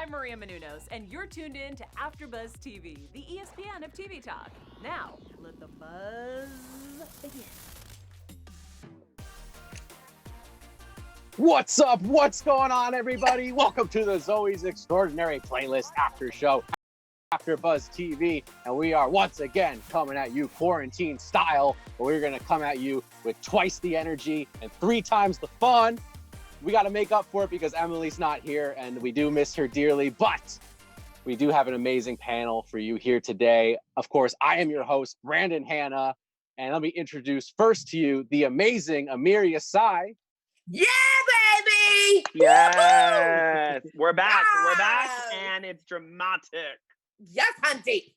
I'm Maria Menounos, and you're tuned in to AfterBuzz TV, the ESPN of TV talk. Now, let the buzz begin. What's up? What's going on, everybody? Welcome to the Zoey's Extraordinary Playlist After Show, AfterBuzz TV, and we are once again coming at you quarantine style, but we're going to come at you with twice the energy and 3 times the fun. We got to make up for it because Emily's not here, and we do miss her dearly, but we do have an amazing panel for you here today. Of course, I am your host, Brandon Hanna, and let me introduce first to you the amazing Amir Yassai. Yeah, baby! Yes, we're back. Yes! We're back, and it's dramatic. Yes, hunty.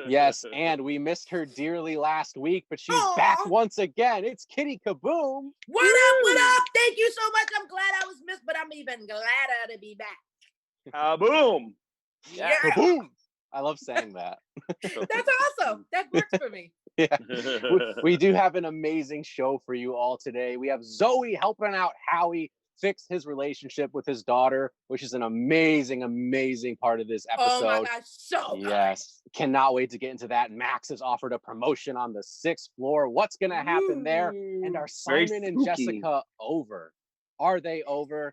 Yes, and we missed her dearly last week, but she's Aww. back once again. It's Kittie Kaboom. What up? What up? Thank you so much. I'm glad I was missed, but I'm even gladder to be back. Boom. Yeah. Kaboom. I love saying that. That's awesome. That works for me. Yeah. We do have an amazing show for you all today. We have Zoey helping out Howie fix his relationship with his daughter, which is an amazing, amazing part of this episode. Oh my gosh, so good. Yes. Cannot wait to get into that. Max has offered a promotion on the 6th floor. What's going to happen there? And are Simon and Jessica over? Are they over?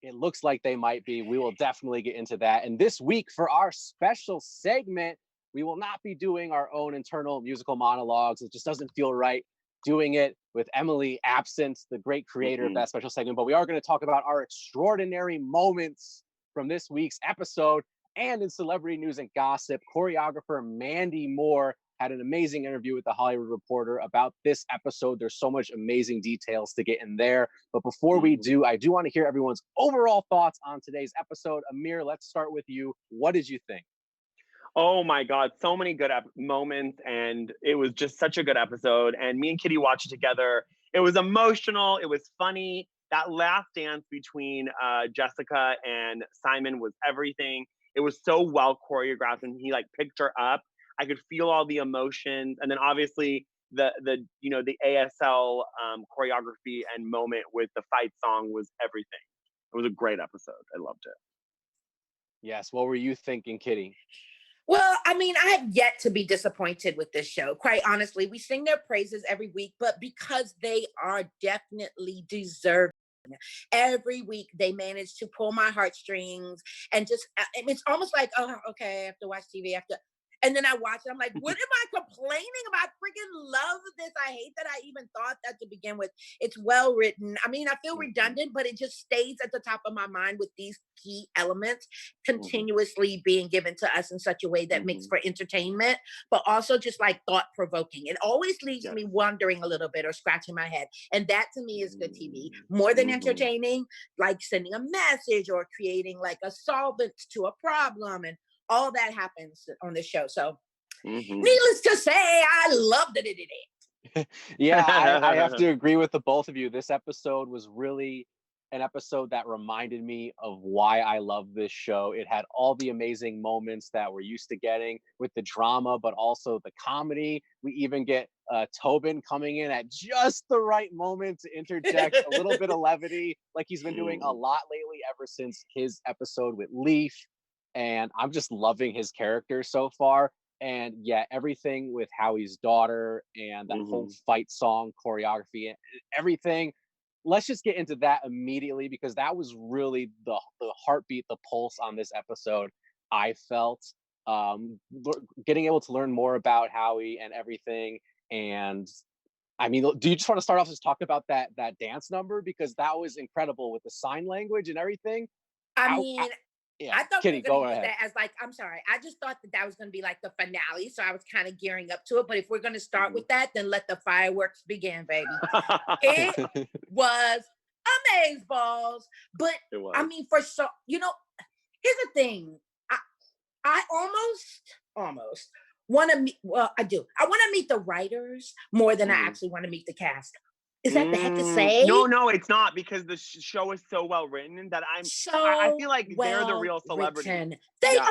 It looks like they might be. We will definitely get into that. And this week for our special segment, we will not be doing our own internal musical monologues. It just doesn't feel right doing it with Emily absent, the great creator of that special segment. But we are going to talk about our extraordinary moments from this week's episode. And in celebrity news and gossip, choreographer Mandy Moore had an amazing interview with the Hollywood Reporter about this episode. There's so much amazing details to get in there. But before we do, I do want to hear everyone's overall thoughts on today's episode. Amir, let's start with you. What did you think? Oh my God, so many good moments, and it was just such a good episode. And me and Kittie watched it together. It was emotional. It was funny. That last dance between Jessica and Simon was everything. It was so well choreographed, and he like picked her up. I could feel all the emotions, and then obviously the ASL choreography and moment with the fight song was everything. It was a great episode. I loved it. Yes. What were you thinking, Kittie? Well, I mean, I have yet to be disappointed with this show. Quite honestly, we sing their praises every week, but because they are definitely deserving. Every week they manage to pull my heartstrings and just, it's almost like, oh, okay, I have to watch TV after. And then I watch it. I'm like, what am I complaining about? Freaking love this. I hate that I even thought that to begin with. It's well written. I mean, I feel redundant, but it just stays at the top of my mind with these key elements continuously being given to us in such a way that makes for entertainment, but also just like thought-provoking. It always leaves me wondering a little bit or scratching my head. And that to me is good TV. More than entertaining, like sending a message or creating like a solvent to a problem, and all that happens on the show. So needless to say, I loved it. Yeah, I have to agree with the both of you. This episode was really an episode that reminded me of why I love this show. It had all the amazing moments that we're used to getting with the drama, but also the comedy. We even get Tobin coming in at just the right moment to interject a little bit of levity, like he's been doing a lot lately ever since his episode with Leaf. And I'm just loving his character so far. And yeah, everything with Howie's daughter and that whole fight song choreography, everything. Let's just get into that immediately because that was really the heartbeat, the pulse on this episode. I felt getting able to learn more about Howie and everything. And I mean, do you just want to start off just talk about that dance number, because that was incredible with the sign language and everything? Yeah. I thought Kittie, we were going to use that as like, I'm sorry. I just thought that was going to be like the finale. So I was kind of gearing up to it. But if we're going to start with that, then let the fireworks begin, baby. It was amazeballs. But I mean, here's the thing. I almost want to meet, well, I do. I want to meet the writers more than I actually want to meet the cast. Is that bad to say? No, it's not, because the show is so well written that I So feel like they're the real celebrity. written. They Yeah,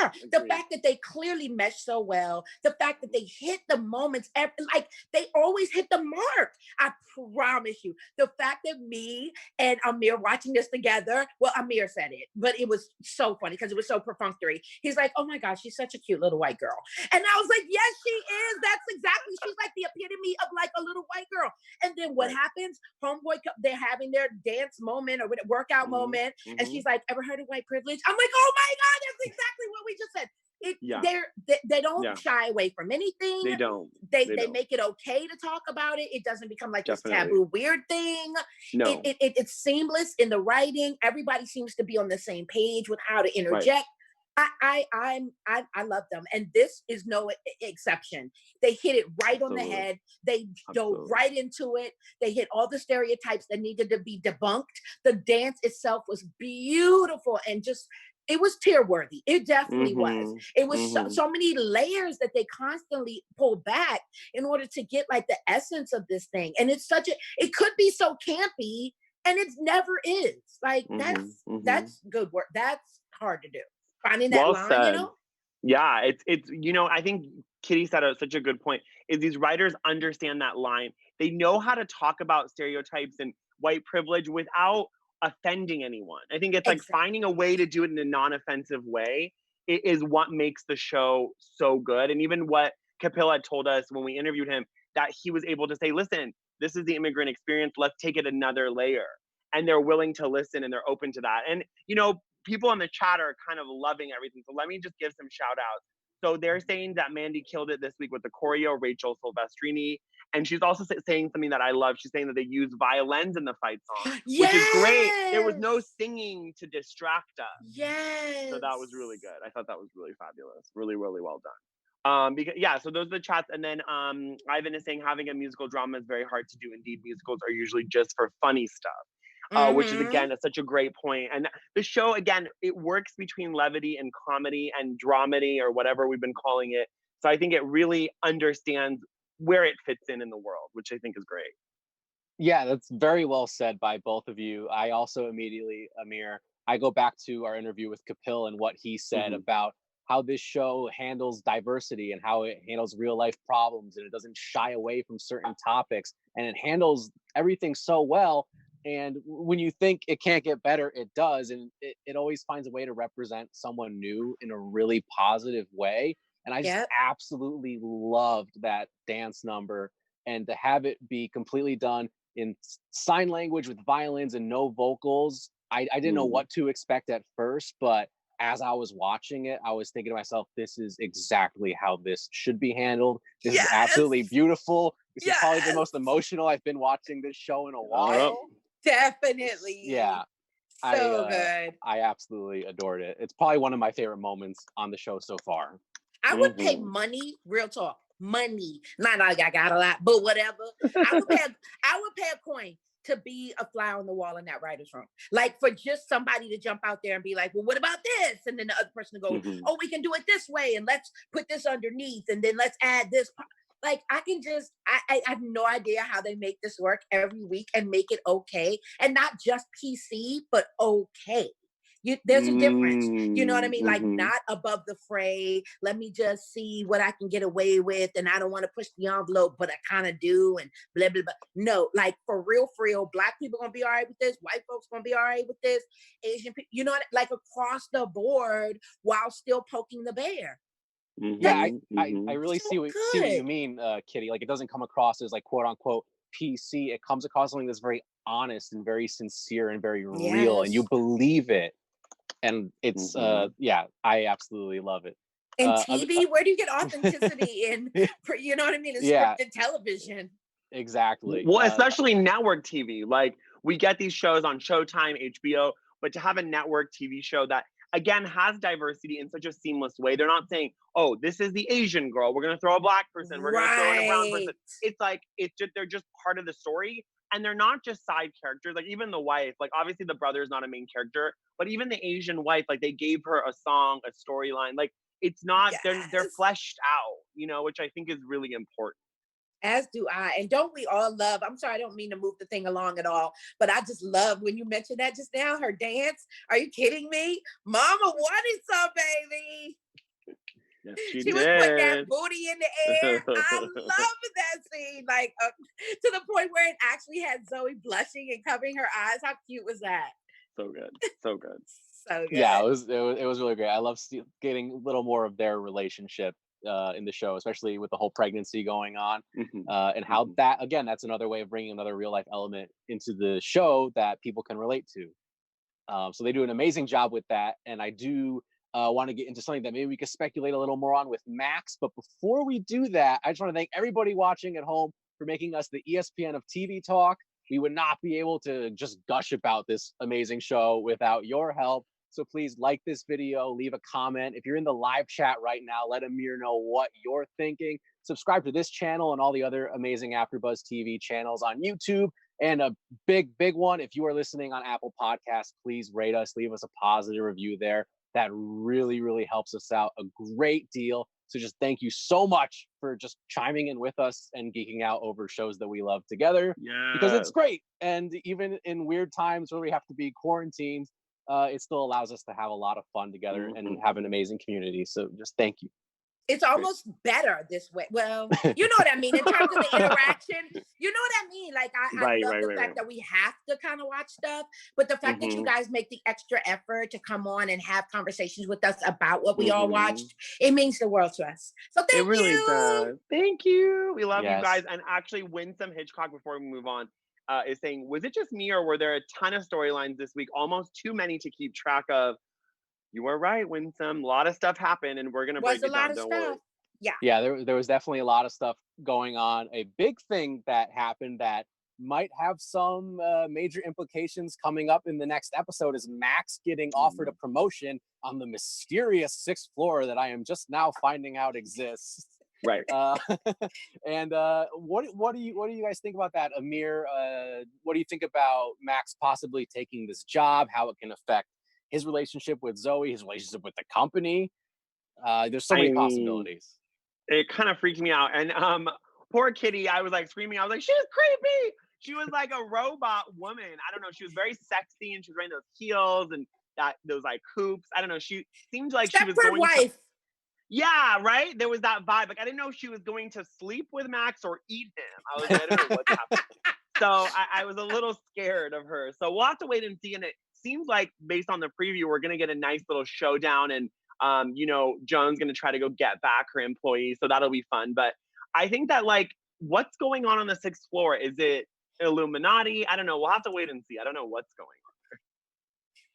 are. The agreed. fact that they clearly mesh so well, the fact that they hit the moments, like they always hit the mark. I promise you. The fact that me and Amir watching this together, well, Amir said it, but it was so funny because it was so perfunctory. He's like, oh my gosh, she's such a cute little white girl. And I was like, yes, she is. That's exactly, she's like the epitome of like a little white girl. And then what happens? Homeboy, they're having their dance moment or workout moment, and she's like, "Ever heard of white privilege?" I'm like, "Oh my god, that's exactly what we just said." They don't shy away from anything. They don't. They make it okay to talk about it. It doesn't become like this taboo weird thing. No, it's seamless in the writing. Everybody seems to be on the same page with how to interject. I love them, and this is no exception. They hit it right on the head. They dove right into it. They hit all the stereotypes that needed to be debunked. The dance itself was beautiful and just, it was tear worthy. It definitely was. It was so many layers that they constantly pull back in order to get like the essence of this thing. And it's it could be so campy, and it never is. Like that's good work. That's hard to do. Finding that line, said. you know? Yeah, it's I think Kittie said such a good point, is these writers understand that line. They know how to talk about stereotypes and white privilege without offending anyone. I think it's like finding a way to do it in a non-offensive way is what makes the show so good. And even what Kapil had told us when we interviewed him, that he was able to say, listen, this is the immigrant experience, let's take it another layer. And they're willing to listen and they're open to that. And, people in the chat are kind of loving everything. So let me just give some shout outs. So they're saying that Mandy killed it this week with the choreo, Rachel Silvestrini. And she's also saying something that I love. She's saying that they use violins in the fight song, which is great. There was no singing to distract us. Yes. So that was really good. I thought that was really fabulous. Really, really well done. So those are the chats. And then Ivan is saying having a musical drama is very hard to do. Indeed, musicals are usually just for funny stuff. Which is, again, such a great point. And the show, again, it works between levity and comedy and dramedy, or whatever we've been calling it. So I think it really understands where it fits in the world, which I think is great. Yeah, that's very well said by both of you. I also immediately, Amir, I go back to our interview with Kapil and what he said about how this show handles diversity and how it handles real life problems, and it doesn't shy away from certain topics, and it handles everything so well. And when you think it can't get better, it does. And it always finds a way to represent someone new in a really positive way. And I just absolutely loved that dance number, and to have it be completely done in sign language with violins and no vocals. I didn't know what to expect at first, but as I was watching it, I was thinking to myself, this is exactly how this should be handled. This is absolutely beautiful. This is probably the most emotional I've been watching this show in a while. Definitely. Yeah. So good. I absolutely adored it. It's probably one of my favorite moments on the show so far. I would pay money, real talk, money. Not like I got a lot, but whatever. I would pay a coin to be a fly on the wall in that writer's room. Like, for just somebody to jump out there and be like, well, what about this? And then the other person to go, oh, we can do it this way, and let's put this underneath, and then let's add this. Like, I have no idea how they make this work every week and make it okay. And not just PC, but okay. There's a difference. You know what I mean? Like, not above the fray. Let me just see what I can get away with. And I don't want to push the envelope, but I kind of do. And blah, blah, blah. No, like, for real, Black people going to be all right with this. White folks going to be all right with this. Asian people, you know, like across the board, while still poking the bear. Yeah, I really see what you mean, Kittie. Like, it doesn't come across as like quote unquote PC. It comes across something that's very honest and very sincere and very real, and you believe it. And it's I absolutely love it. In TV, where do you get authenticity in? You know what I mean? In scripted television. Exactly. Well, especially network TV. Like, we get these shows on Showtime, HBO, but to have a network TV show that, again, has diversity in such a seamless way. They're not saying, oh, this is the Asian girl, we're going to throw a Black person, we're going to throw in a brown person. It's like, they're just part of the story. And they're not just side characters. Like, even the wife, like, obviously the brother is not a main character, but even the Asian wife, like, they gave her a song, a storyline. Like, it's not, they're fleshed out, you know, which I think is really important. As do I. And don't we all love, I'm sorry, I don't mean to move the thing along at all, but I just love when you mentioned that just now, her dance. Are you kidding me? Mama wanted some, baby. Yes, she She was putting that did. booty in the air. I love that scene. Like to the point where it actually had Zoey blushing and covering her eyes. How cute was that? So good. So good. So good. Yeah, it was really great. I love getting a little more of their relationship in the show, especially with the whole pregnancy going on, and how that, again, that's another way of bringing another real life element into the show that people can relate to. So they do an amazing job with that, and I do want to get into something that maybe we could speculate a little more on with Max. But before we do that, I just want to thank everybody watching at home for making us the ESPN of TV talk. We would not be able to just gush about this amazing show without your help. So please like this video, leave a comment. If you're in the live chat right now, let Amir know what you're thinking. Subscribe to this channel and all the other amazing AfterBuzz TV channels on YouTube. And a big one, if you are listening on Apple Podcasts, please rate us, leave us a positive review there. That really helps us out a great deal. So just thank you so much for just chiming in with us and geeking out over shows that we love together. Yeah. Because it's great. And even in weird times where we have to be quarantined, it still allows us to have a lot of fun together and have an amazing community. So just thank you. It's almost better this way. Well, you know what I mean in terms of the interaction. You know what I mean? Like I love the fact that we have to kind of watch stuff, but the fact that you guys make the extra effort to come on and have conversations with us about what we all watched, it means the world to us. So thank you. It really does. Thank you. We love you Yes. guys. And actually, Winsome Hitchcock, before we move on, is saying, was it just me or were there a ton of storylines this week? Almost too many to keep track of. You were right, Winsome. A lot of stuff happened, and we're gonna break it down. Don't worry. Yeah, there was definitely a lot of stuff going on. A big thing that happened that might have some major implications coming up in the next episode is Max getting offered a promotion on the mysterious 6th floor that I am just now finding out exists. Right. And what do you guys think about that, Amir? What do you think about Max possibly taking this job? How it can affect his relationship with Zoey, his relationship with the company? There's so many possibilities. It kind of freaked me out. And poor Kittie, I was like screaming. I was like, she's creepy. She was like a robot woman. I don't know. She was very sexy and she was wearing those heels and those like hoops. I don't know. She seemed like she was going wife. Yeah, right? There was that vibe. Like, I didn't know if she was going to sleep with Max or eat him. I don't know what's happening. So I was a little scared of her. So we'll have to wait and see. And it seems like based on the preview, we're going to get a nice little showdown. And, Joan's going to try to go get back her employee. So that'll be fun. But I think that, like, what's going on the 6th floor? Is it Illuminati? I don't know. We'll have to wait and see. I don't know what's going on.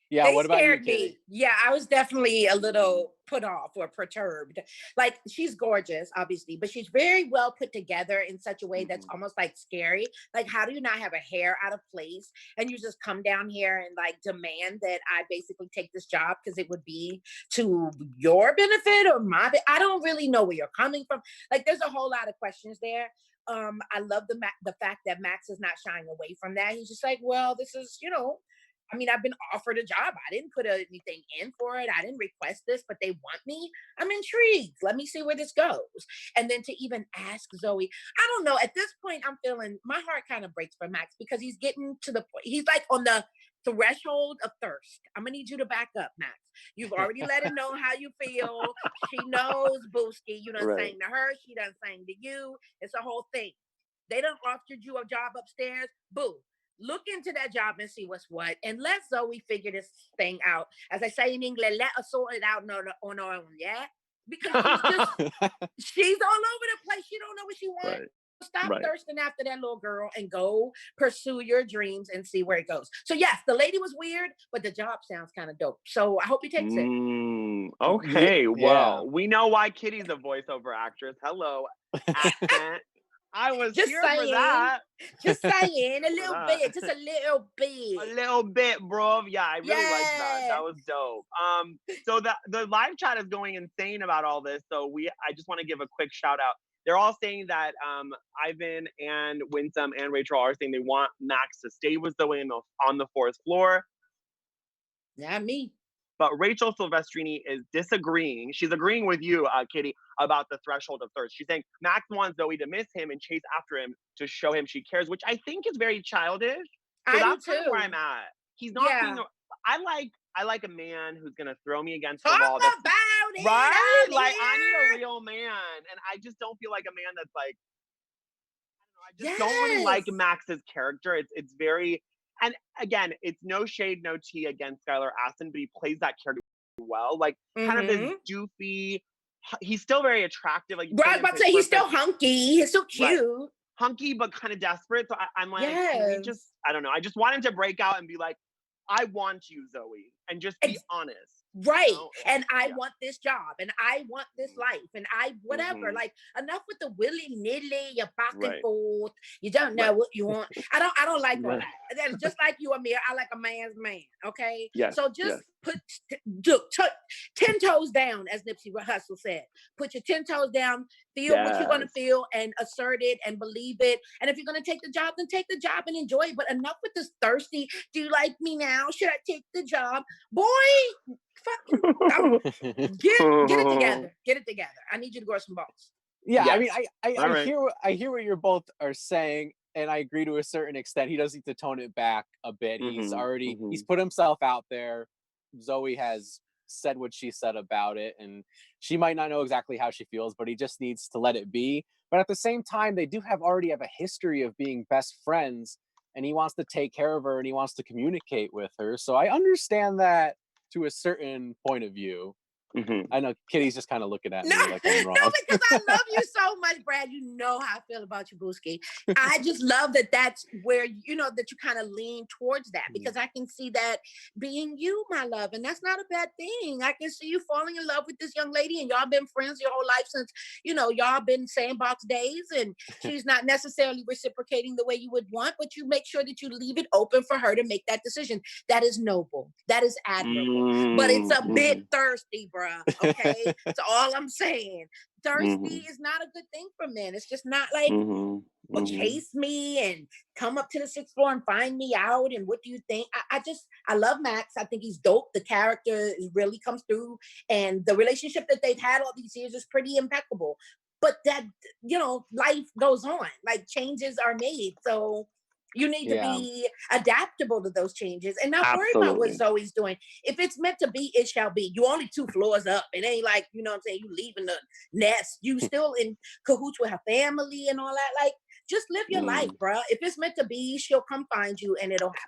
Yeah, what about you, Kittie? Me. Yeah, I was definitely a little put off or perturbed. Like, she's gorgeous, obviously, but she's very well put together in such a way that's almost like scary. Like, how do you not have a hair out of place and you just come down here and like demand that I basically take this job because it would be to your benefit or my I don't really know where you're coming from. Like, there's a whole lot of questions there. I love the fact that Max is not shying away from that. He's just like, well, this is, I mean, I've been offered a job. I didn't put anything in for it. I didn't request this, but they want me. I'm intrigued. Let me see where this goes. And then to even ask Zoey, I don't know. At this point, I'm feeling my heart kind of breaks for Max because he's getting to the point. He's like on the threshold of thirst. I'm going to need you to back up, Max. You've already let him know how you feel. She knows, Booski. You done sang to her. She done sang to you. It's a whole thing. They done offered you a job upstairs. Boo. Look into that job and see what's what. And let Zoey figure this thing out. As I say in English, let us sort it out on our own, yeah? Because she's all over the place. She don't know what she wants. Right. Stop thirsting after that little girl and go pursue your dreams and see where it goes. So yes, the lady was weird, but the job sounds kind of dope. So I hope he takes it. Okay, well, we know why Kittie's a voiceover actress. Hello, accent. I was just here saying, for that. Just saying, a little bit, just a little bit. A little bit, bro. Yeah, I really liked that. That was dope. So the live chat is going insane about all this. So I just want to give a quick shout out. They're all saying that Ivan and Winsome and Rachel are saying they want Max to stay with Zoey on the 4th floor. Not me. But Rachel Silvestrini is disagreeing. She's agreeing with you, Kittie, about the threshold of thirst. She's saying Max wants Zoey to miss him and chase after him to show him she cares, which I think is very childish. So that's kind of where I'm at. He's not being. I like a man who's gonna throw me against the wall. Talk about it, right? Like Amir. I need a real man, and I just don't feel like a man that's like. I don't know. I just don't really like Max's character. It's very. And again, it's no shade, no tea against Skylar Astin, but he plays that character well. Like, kind of this doofy. He's still very attractive. Like, right, I was about to say, he's still hunky. He's so cute. Right. Hunky, but kind of desperate. So I'm like, can we just, I don't know. I just want him to break out and be like, I want you, Zoey, and just be honest. Right. You know? And I want this job and I want this life and I whatever. Like enough with the willy-nilly, you back and forth. You don't know what you want. I don't like all that. That's just like you, Amir. I like a man's man. Okay. Yes. So just put 10 toes down, as Nipsey Hussle said. Put your 10 toes down, feel what you're gonna feel and assert it and believe it. And if you're gonna take the job, then take the job and enjoy it. But enough with this thirsty, do you like me now? Should I take the job? Boy, get it together. Get it together. I need you to grow some balls. Yeah, yes. I mean, I hear what you're both are saying, and I agree to a certain extent. He does need to tone it back a bit. He's already he's put himself out there. Zoey has said what she said about it, and she might not know exactly how she feels, but he just needs to let it be. But at the same time, they do already have a history of being best friends, and he wants to take care of her and he wants to communicate with her. So I understand that to a certain point of view. I know Kittie's just kind of looking at me like I'm wrong. No, because I love you so much, Brad. You know how I feel about you, Booski. I just love that that's where, you know, that you kind of lean towards that, because I can see that being you, my love. And that's not a bad thing. I can see you falling in love with this young lady and y'all been friends your whole life since, you know, y'all been sandbox days, and she's not necessarily reciprocating the way you would want, but you make sure that you leave it open for her to make that decision. That is noble. That is admirable. But it's a bit thirsty, bro. Okay, that's all I'm saying. Thirsty is not a good thing for men. It's just not like, well, chase me and come up to the 6th floor and find me out. And what do you think? I love Max. I think he's dope. The character really comes through, and the relationship that they've had all these years is pretty impeccable. But that, you know, life goes on. Like, changes are made, so you need to be adaptable to those changes and not worry about what Zoey's doing. If it's meant to be, it shall be. You only 2 floors up. It ain't like, you know what I'm saying, you leaving the nest. You still in cahoots with her family and all that. Like, just live your life, bro. If it's meant to be, she'll come find you and it'll happen.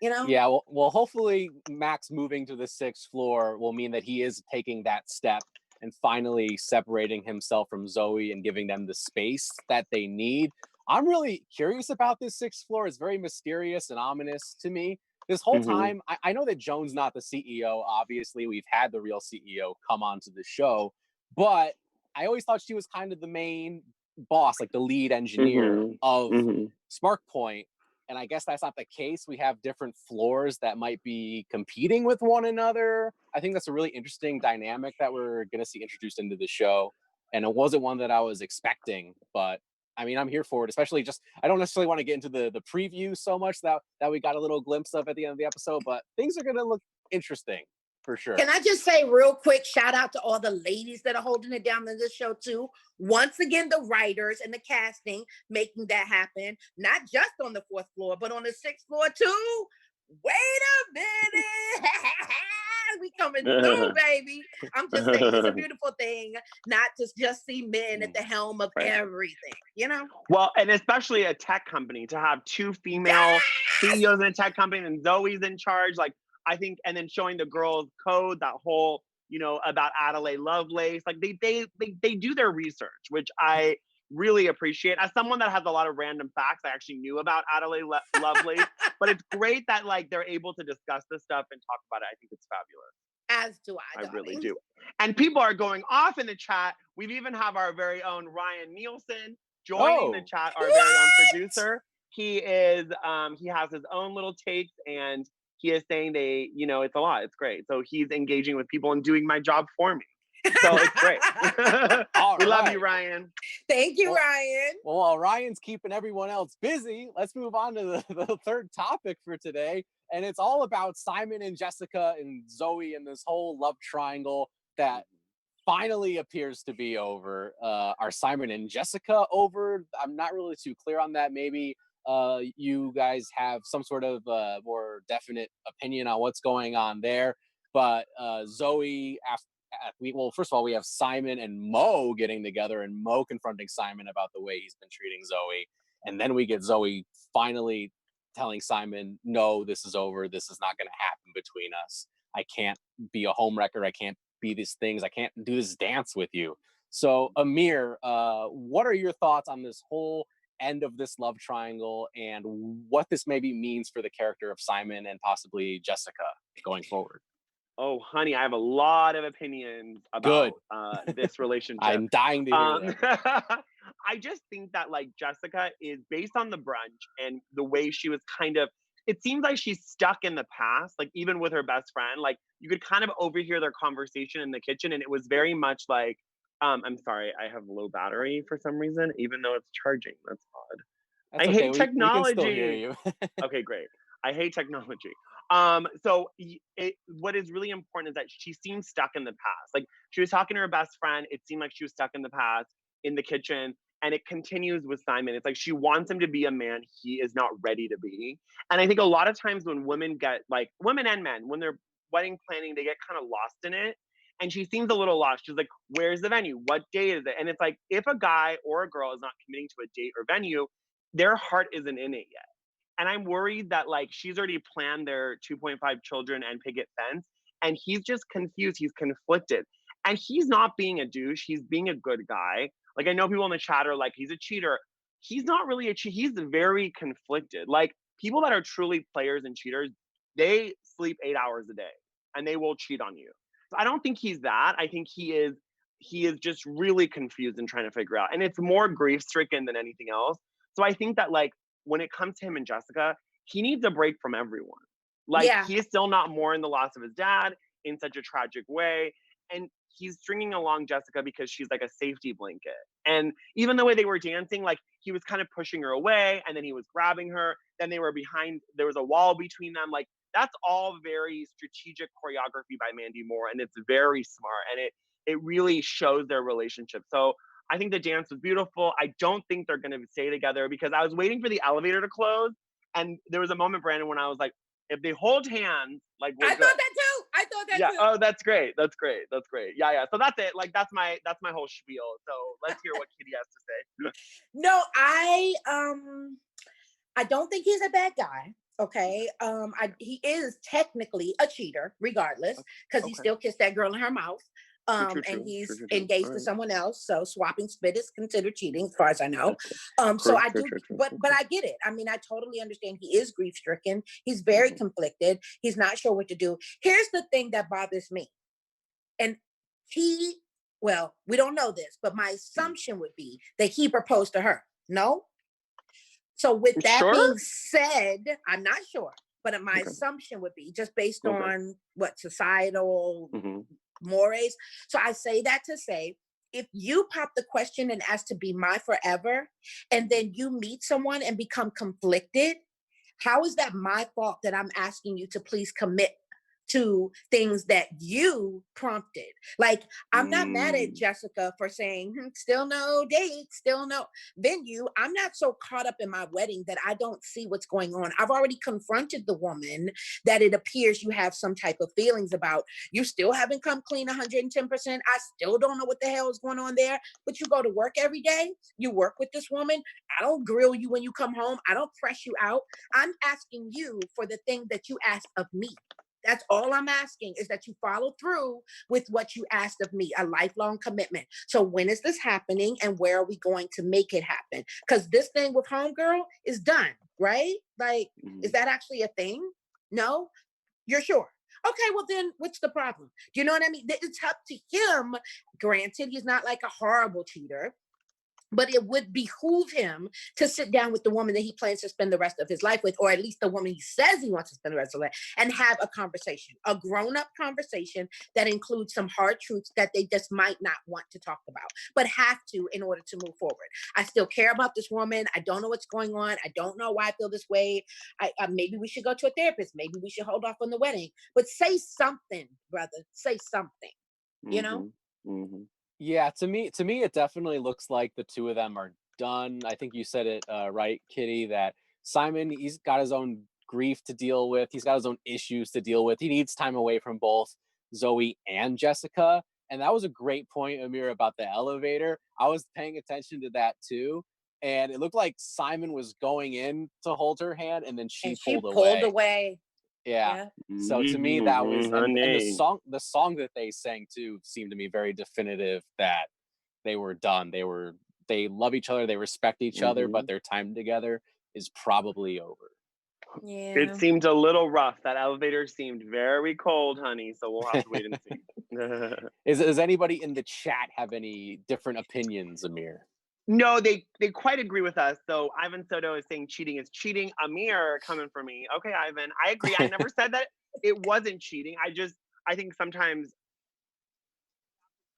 You know? Yeah, well, hopefully Max moving to the 6th floor will mean that he is taking that step and finally separating himself from Zoey and giving them the space that they need. I'm really curious about this 6th floor. It's very mysterious and ominous to me. This whole time, I know that Joan's not the CEO. Obviously, we've had the real CEO come onto the show, but I always thought she was kind of the main boss, like the lead engineer of SPRQ Point. And I guess that's not the case. We have different floors that might be competing with one another. I think that's a really interesting dynamic that we're going to see introduced into the show. And it wasn't one that I was expecting, but I mean, I'm here for it, especially just, I don't necessarily want to get into the preview so much that we got a little glimpse of at the end of the episode, but things are going to look interesting for sure. Can I just say real quick, shout out to all the ladies that are holding it down in this show too. Once again, the writers and the casting making that happen, not just on the 4th floor, but on the 6th floor too. Wait a minute. We coming through, baby. I'm just saying, it's a beautiful thing not to just see men at the helm of everything, you know? Well, and especially a tech company, to have 2 female CEOs in a tech company and Zoey's in charge, like, I think, and then showing the girls code, that whole, you know, about Adelaide Lovelace, like they do their research, which I really appreciate. As someone that has a lot of random facts, I actually knew about Adelaide Lovelace, but it's great that like they're able to discuss this stuff and talk about it. I think it's fabulous. As do I. I really do. And people are going off in the chat. We've even have our very own Ryan Nielsen joining the chat, our very own producer. He is, he has his own little takes, and he is saying you know, it's a lot. It's great. So he's engaging with people and doing my job for me. So it's great. We love you, Ryan. Thank you, Ryan. Well, while Ryan's keeping everyone else busy, let's move on to the 3rd topic for today. And it's all about Simon and Jessica and Zoey and this whole love triangle that finally appears to be over. Are Simon and Jessica over? I'm not really too clear on that. Maybe you guys have some sort of more definite opinion on what's going on there. But Zoey, first of all, we have Simon and Mo getting together and Mo confronting Simon about the way he's been treating Zoey. And then we get Zoey finally telling Simon, no, this is over. This is not going to happen between us. I can't be a homewrecker. I can't be these things. I can't do this dance with you. So Amir, what are your thoughts on this whole end of this love triangle and what this maybe means for the character of Simon and possibly Jessica going forward? Oh, honey, I have a lot of opinions about this relationship. I'm dying to hear that. I just think that like Jessica is based on the brunch and the way she was kind of, it seems like she's stuck in the past, like even with her best friend, like you could kind of overhear their conversation in the kitchen. And it was very much like, I'm sorry, I have low battery for some reason, even though it's charging. That's odd. That's I okay. hate technology. We can still hear you. Okay, great. I hate technology. What is really important is that she seems stuck in the past. Like she was talking to her best friend. It seemed like she was stuck in the past in the kitchen. And it continues with Simon. It's like she wants him to be a man he is not ready to be. And I think a lot of times when women get, like women and men, when they're wedding planning, they get kind of lost in it. And she seems a little lost. She's like, where's the venue? What day is it? And it's like, if a guy or a girl is not committing to a date or venue, their heart isn't in it yet. And I'm worried that like she's already planned their 2.5 children and picket fence. And he's just confused. He's conflicted. And he's not being a douche. He's being a good guy. Like I know people in the chat are like, he's a cheater. He's not really a cheater. He's very conflicted. Like people that are truly players and cheaters, they sleep 8 hours a day and they will cheat on you. So I don't think he's that. I think he is just really confused and trying to figure out. And it's more grief stricken than anything else. So I think that like when it comes to him and Jessica, he needs a break from everyone. Like he is still not mourning the loss of his dad in such a tragic way. And he's stringing along Jessica because she's like a safety blanket. And even the way they were dancing, like he was kind of pushing her away and then he was grabbing her. Then they were behind, there was a wall between them. Like that's all very strategic choreography by Mandy Moore. And it's very smart. And it really shows their relationship. So I think the dance was beautiful. I don't think they're going to stay together because I was waiting for the elevator to close. And there was a moment, Brandon, when I was like, if they hold hands, like I thought that too. I thought that too. Oh, that's great. That's great. That's great. Yeah. So that's it. Like that's my whole spiel. So let's hear what Kittie has to say. No, I don't think he's a bad guy. Okay. He is technically a cheater, regardless, because he still kissed that girl in her mouth. And he's engaged to someone else. So swapping spit is considered cheating, as far as I know. So I do, but I get it. I mean, I totally understand. He is grief stricken. He's very conflicted. He's not sure what to do. Here's the thing that bothers me. And well, we don't know this, but my assumption would be that he proposed to her. No? So with that being said, I'm not sure, but my assumption would be just based on what societal mores. So I say that to say, if you pop the question and ask to be my forever, and then you meet someone and become conflicted, how is that my fault that I'm asking you to please commit to things that you prompted? Like, I'm not mad at Jessica for saying, still no date, still no venue. I'm not so caught up in my wedding that I don't see what's going on. I've already confronted the woman that it appears you have some type of feelings about. You still haven't come clean 110%. I still don't know what the hell is going on there, but you go to work every day. You work with this woman. I don't grill you when you come home. I don't press you out. I'm asking you for the thing that you asked of me. That's all I'm asking, is that you follow through with what you asked of me, a lifelong commitment. So when is this happening and where are we going to make it happen? Because this thing with homegirl is done, right? Like, is that actually a thing? No? You're sure? Okay, well then what's the problem? Do you know what I mean? It's up to him. Granted, he's not like a horrible cheater. but it would behoove him to sit down with the woman that he plans to spend the rest of his life with, or at least the woman he says he wants to spend the rest of his life, and have a conversation, a grown-up conversation that includes some hard truths that they just might not want to talk about, but have to in order to move forward. I still care about this woman. I don't know what's going on. I don't know why I feel this way. Maybe we should go to a therapist. Maybe we should hold off on the wedding. But say something, brother. Say something. You know? Mm-hmm. Yeah, to me, it definitely looks like the two of them are done. I think you said it right, Kittie, that Simon, he's got his own grief to deal with. He's got his own issues to deal with. He needs time away from both Zoey and Jessica. And that was a great point, Amir, about the elevator. I was paying attention to that too. And it looked like Simon was going in to hold her hand, and then she pulled away. Yeah. So to me, that was, and the song that they sang too seemed to me very definitive that they were done. They love each other, they respect each other, but their time together is probably over. Yeah. It seemed a little rough. That elevator seemed very cold, honey. So we'll have to wait and see. Does anybody in the chat have any different opinions, Amir? No, they quite agree with us. So Ivan Soto is saying cheating is cheating. Amir coming for me. Okay, Ivan, I agree. I never said that it wasn't cheating. I think sometimes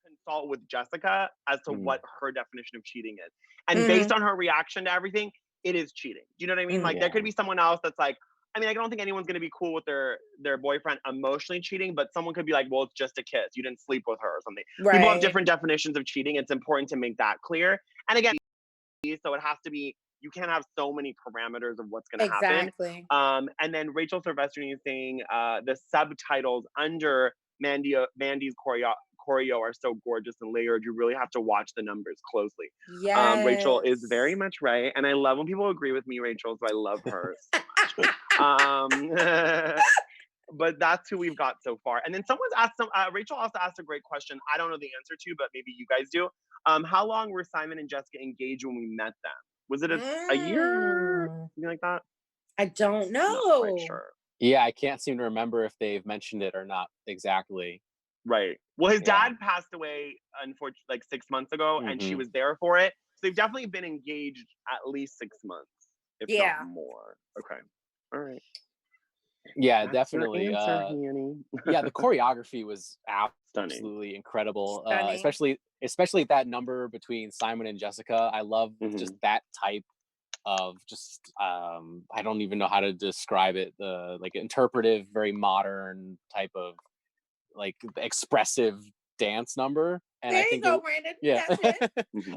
consult with Jessica as to what her definition of cheating is. And based on her reaction to everything, it is cheating. Do you know what I mean? Like there could be someone else that's like, I mean, I don't think anyone's going to be cool with their boyfriend emotionally cheating, but someone could be like, well, it's just a kiss. You didn't sleep with her or something. Right. People have different definitions of cheating. It's important to make that clear. And again, so it has to be, you can't have so many parameters of what's going to happen. And then Rachel Silvestrini is saying the subtitles under Mandy's choreo are so gorgeous and layered. You really have to watch the numbers closely. Yes. Rachel is very much right. And I love when people agree with me, Rachel, so I love her so much. But that's who we've got so far. And then someone's asked Rachel also asked a great question. I don't know the answer to, but maybe you guys do. How long were Simon and Jessica engaged when we met them? Was it a year? Something like that? I don't know. Not quite sure. Yeah, I can't seem to remember if they've mentioned it or not exactly. Right. Well, his dad passed away, unfortunately, like 6 months ago, and she was there for it. So they've definitely been engaged at least 6 months, if not more. Okay. All right. Yeah, That's definitely. Answer, yeah, the choreography was absolutely stunning. incredible. Especially that number between Simon and Jessica. I love just that type of I don't even know how to describe it. The like interpretive, very modern type of like expressive dance number. And there I think you go, Brandon. Yeah.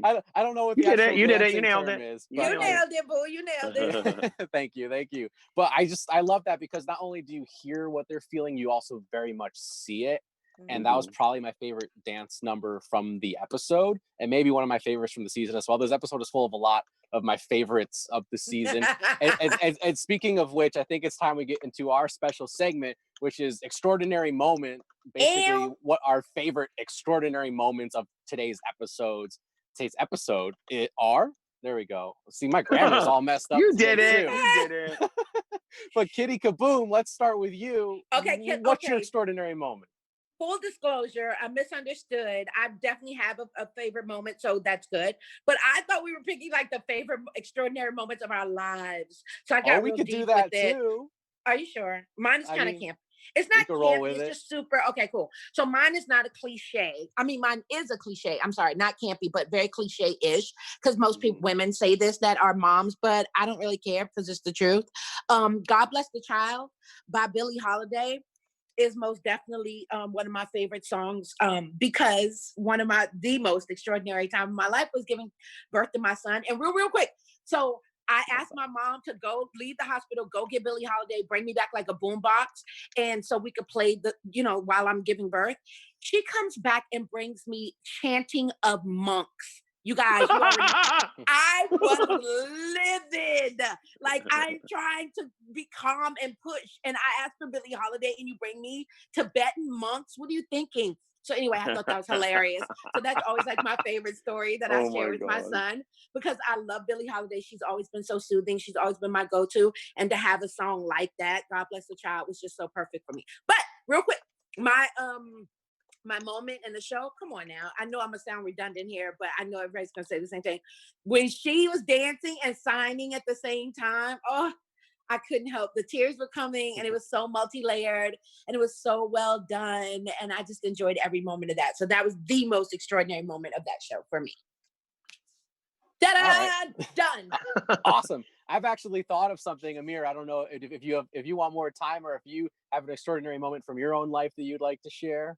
I don't know what you did it. You nailed it. Is, you nailed it, boo. You nailed it. Thank you. But I love that because not only do you hear what they're feeling, you also very much see it. And that was probably my favorite dance number from the episode, and maybe one of my favorites from the season as well. This episode is full of a lot of my favorites of the season. and speaking of which, I think it's time we get into our special segment, which is Extraordinary Moment. Basically, what our favorite extraordinary moments of today's episode are. There we go. See, my grammar's all messed up. You did it. But Kittie, Kaboom, let's start with you. Okay. What's your extraordinary moment? Full disclosure, I misunderstood. I definitely have a favorite moment, so that's good. But I thought we were picking like the favorite extraordinary moments of our lives. So I got real deep with it. Too. Are you sure? Mine is kind of campy. It's not campy, it's just super. Okay, cool. So mine is not a cliche. I mean, mine is a cliche. I'm sorry, not campy, but very cliche-ish. Because most women say this that are moms, but I don't really care because it's the truth. God Bless the Child by Billie Holiday is most definitely one of my favorite songs because one of the most extraordinary time of my life was giving birth to my son. And real quick, so I asked my mom to go leave the hospital, go get Billie Holiday, bring me back like a boombox, and so we could play while I'm giving birth. She comes back and brings me Chanting of Monks. You guys, I was livid. Like, I'm trying to be calm and push. And I asked for Billie Holiday and you bring me Tibetan monks. What are you thinking? So anyway, I thought that was hilarious. So that's always like my favorite story that I share with my son because I love Billie Holiday. She's always been so soothing. She's always been my go-to. And to have a song like that, God Bless the Child, was just so perfect for me. But real quick, my my moment in the show, come on now. I know I'm gonna sound redundant here, but I know everybody's gonna say the same thing. When she was dancing and signing at the same time, oh, I couldn't help. The tears were coming and it was so multi-layered and it was so well done. And I just enjoyed every moment of that. So that was the most extraordinary moment of that show for me. Ta-da! Right. Done. Awesome. I've actually thought of something, Amir. I don't know if you want more time or if you have an extraordinary moment from your own life that you'd like to share.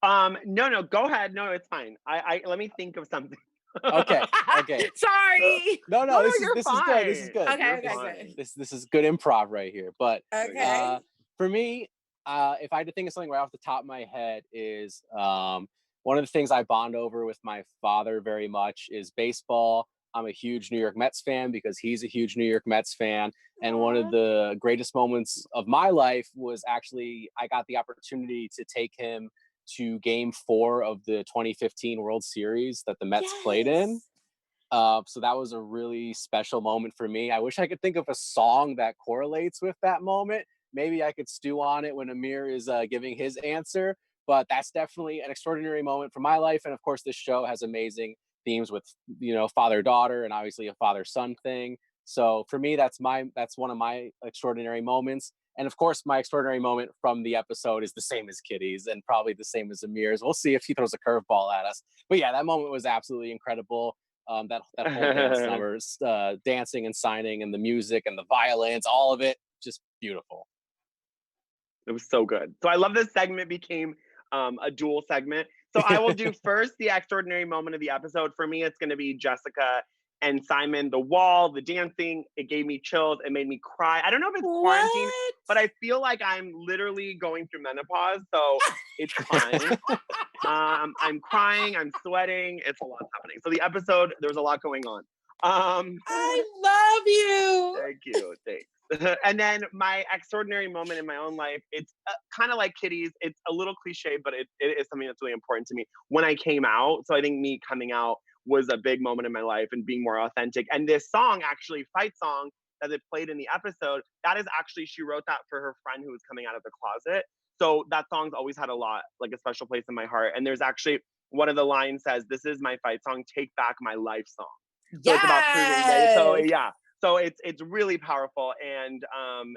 No, go ahead. No, it's fine. I let me think of something. Okay. Sorry. No, this is good. This is good. Okay. This is good improv right here. But Okay. for me, if I had to think of something right off the top of my head, is one of the things I bond over with my father very much is baseball. I'm a huge New York Mets fan because he's a huge New York Mets fan. And one of the greatest moments of my life was actually I got the opportunity to take him to Game 4 of the 2015 World Series that the Mets played in. So that was a really special moment for me. I wish I could think of a song that correlates with that moment. Maybe I could stew on it when Amir is giving his answer, but that's definitely an extraordinary moment for my life. And of course, this show has amazing themes with, father-daughter and obviously a father-son thing. So for me, that's one of my extraordinary moments. And of course, my extraordinary moment from the episode is the same as Kittie's and probably the same as Amir's. We'll see if he throws a curveball at us. But yeah, that moment was absolutely incredible. That whole dance numbers, dancing and signing and the music and the violins, all of it, just beautiful. It was so good. So I love this segment became a dual segment. So I will do first the extraordinary moment of the episode. For me, it's going to be Jessica and Simon, the wall, the dancing. It gave me chills. It made me cry. I don't know if it's quarantine, but I feel like I'm literally going through menopause. So it's fine. I'm crying. I'm sweating. It's a lot happening. So the episode, there was a lot going on. I love you. Thank you. Thanks. And then my extraordinary moment in my own life, it's kind of like Kittie's. It's a little cliche, but it is something that's really important to me. When I came out, so I think me coming out was a big moment in my life and being more authentic. And this song, actually, Fight Song, that it played in the episode, that is actually, she wrote that for her friend who was coming out of the closet. So that song's always had a special place in my heart. And there's actually, one of the lines says, "This is my fight song, take back my life song." So it's about proving, right? So yeah. So it's really powerful. And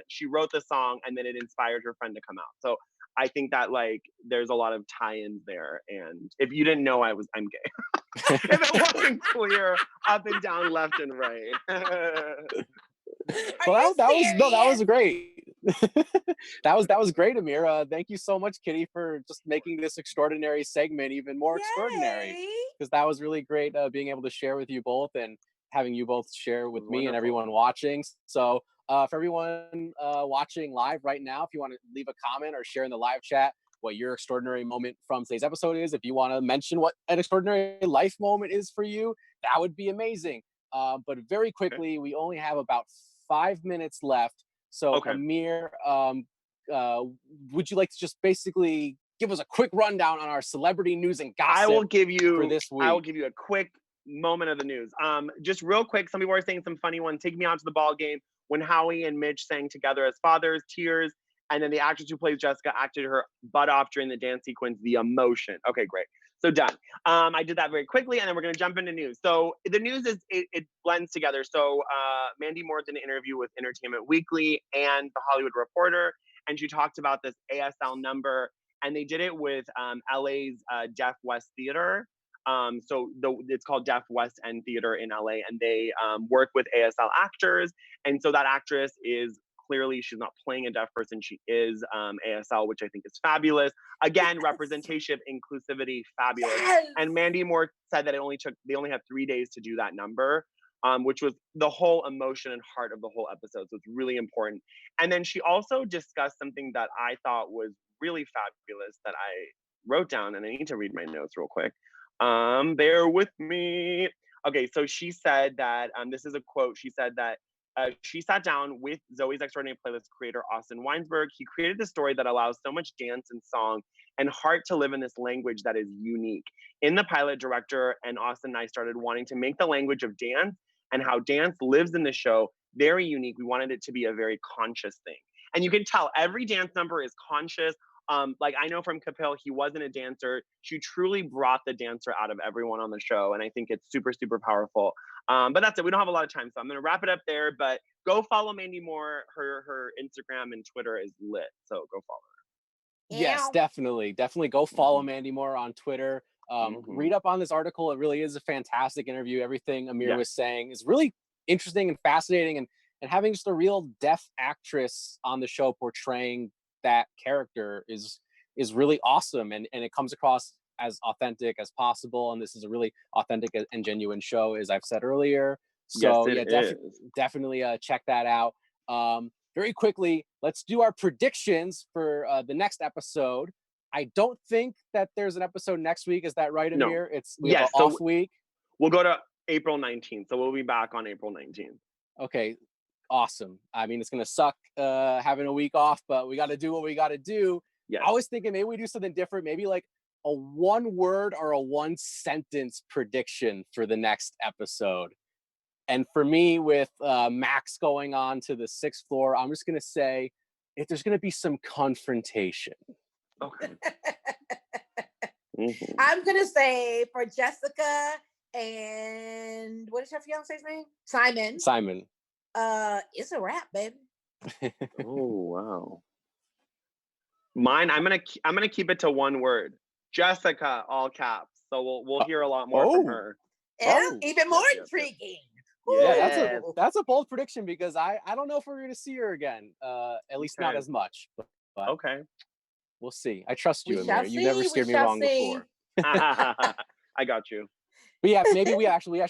she wrote the song and then it inspired her friend to come out. So I think that there's a lot of tie-ins there. And if you didn't know I'm gay. If it wasn't clear up and down, left and right. Well, that was great. that was great, Amir. Thank you so much, Kittie, for just making this extraordinary segment even more extraordinary. Because that was really great being able to share with you both and having you both share with me and everyone watching. So for everyone watching live right now, if you want to leave a comment or share in the live chat what your extraordinary moment from today's episode is, if you want to mention what an extraordinary life moment is for you, that would be amazing. But very quickly, we only have about 5 minutes left. So Amir, would you like to just basically give us a quick rundown on our celebrity news and gossip for this week? I will give you a quick moment of the news. Just real quick, some people are saying some funny ones. Take Me Out to the Ball Game, when Howie and Mitch sang together as fathers, tears, and then the actress who plays Jessica acted her butt off during the dance sequence, the emotion. Okay, great. So done. I did that very quickly, and then we're going to jump into news. So the news is it blends together. So Mandy Moore did an interview with Entertainment Weekly and The Hollywood Reporter, and she talked about this ASL number, and they did it with LA's Deaf West Theater. It's called Deaf West End Theater in LA, and they work with ASL actors. And so that actress is clearly, she's not playing a deaf person, she is ASL, which I think is fabulous. Again, representation, inclusivity, fabulous. Yes. And Mandy Moore said that they only had 3 days to do that number, which was the whole emotion and heart of the whole episode. So it's really important. And then she also discussed something that I thought was really fabulous that I wrote down, and I need to read my notes real quick. Bear with me. Okay, so she said that, this is a quote, she said that she sat down with Zoey's Extraordinary Playlist creator, Austin Weinsberg. He created a story that allows so much dance and song and heart to live in this language that is unique. In the pilot, director and Austin and I started wanting to make the language of dance and how dance lives in the show very unique. We wanted it to be a very conscious thing. And you can tell every dance number is conscious. Like I know from Kapil, he wasn't a dancer. She truly brought the dancer out of everyone on the show. And I think it's super, super powerful. But that's it. We don't have a lot of time. So I'm going to wrap it up there. But go follow Mandy Moore. Her Instagram and Twitter is lit. So go follow her. Yes, definitely. Definitely go follow Mandy Moore on Twitter. Read up on this article. It really is a fantastic interview. Everything Amir was saying is really interesting and fascinating. And having just a real deaf actress on the show portraying that character is really awesome. And it comes across as authentic as possible. And this is a really authentic and genuine show, as I've said earlier. So definitely check that out. Very quickly, let's do our predictions for the next episode. I don't think that there's an episode next week. Is that right, Amir? No. We have an off week. We'll go to April 19th. So we'll be back on April 19th. Okay. Awesome. I mean, it's going to suck having a week off, but we got to do what we got to do. Yes. I was thinking maybe we do something different. Maybe like a 1 word or a 1 sentence prediction for the next episode. And for me, with Max going on to the 6th floor, I'm just going to say if there's going to be some confrontation. Okay. I'm going to say for Jessica and what is your fiance's name? Simon. It's a wrap, baby. Oh wow. Mine, I'm gonna keep it to 1 word. Jessica, all caps. So we'll hear a lot more from her. Even more intriguing. Yeah, that's a bold prediction because I don't know if we're gonna see her again. At least not as much. But okay. We'll see. I trust you, Amir. You see, never steered me wrong before. I got you. But yeah, maybe we actually